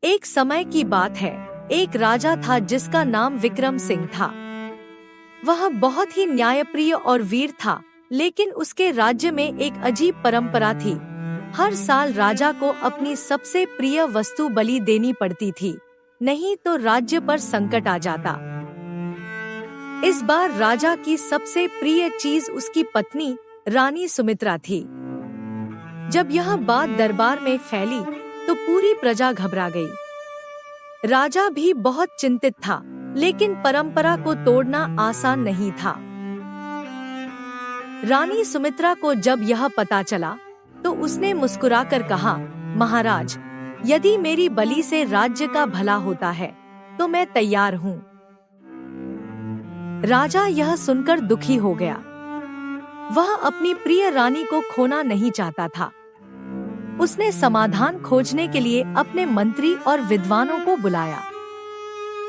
एक समय की बात है, एक राजा था जिसका नाम विक्रम सिंह था। वह बहुत ही न्यायप्रिय और वीर था, लेकिन उसके राज्य में एक अजीब परंपरा थी। हर साल राजा को अपनी सबसे प्रिय वस्तु बलि देनी पड़ती थी, नहीं तो राज्य पर संकट आ जाता। इस बार राजा की सबसे प्रिय चीज उसकी पत्नी रानी सुमित्रा थी। जब यह बात दरबार में फैली तो पूरी प्रजा घबरा गई। राजा भी बहुत चिंतित था, लेकिन परंपरा को तोड़ना आसान नहीं था। रानी सुमित्रा को जब यह पता चला तो उसने मुस्कुराकर कहा, महाराज, यदि मेरी बलि से राज्य का भला होता है तो मैं तैयार हूँ। राजा यह सुनकर दुखी हो गया। वह अपनी प्रिय रानी को खोना नहीं चाहता था। उसने समाधान खोजने के लिए अपने मंत्री और विद्वानों को बुलाया।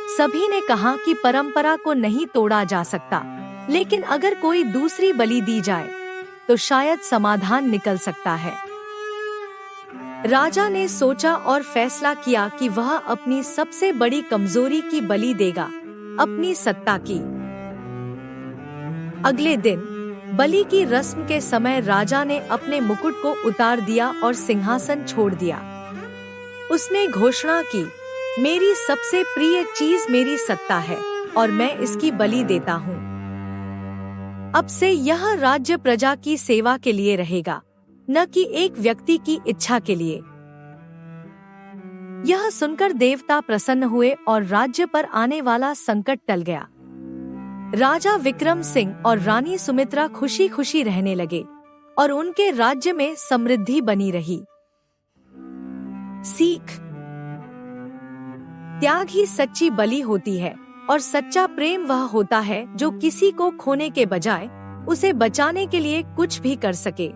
सभी ने कहा कि परंपरा को नहीं तोड़ा जा सकता, लेकिन अगर कोई दूसरी बलि दी जाए तो शायद समाधान निकल सकता है। राजा ने सोचा और फैसला किया कि वह अपनी सबसे बड़ी कमजोरी की बलि देगा, अपनी सत्ता की। अगले दिन बलि की रस्म के समय राजा ने अपने मुकुट को उतार दिया और सिंहासन छोड़ दिया। उसने घोषणा की, मेरी सबसे प्रिय चीज मेरी सत्ता है और मैं इसकी बलि देता हूँ। अब से यह राज्य प्रजा की सेवा के लिए रहेगा, न कि एक व्यक्ति की इच्छा के लिए। यह सुनकर देवता प्रसन्न हुए और राज्य पर आने वाला संकट टल गया। राजा विक्रम सिंह और रानी सुमित्रा खुशी खुशी रहने लगे और उनके राज्य में समृद्धि बनी रही। सीख: त्याग ही सच्ची बलि होती है और सच्चा प्रेम वह होता है जो किसी को खोने के बजाय उसे बचाने के लिए कुछ भी कर सके।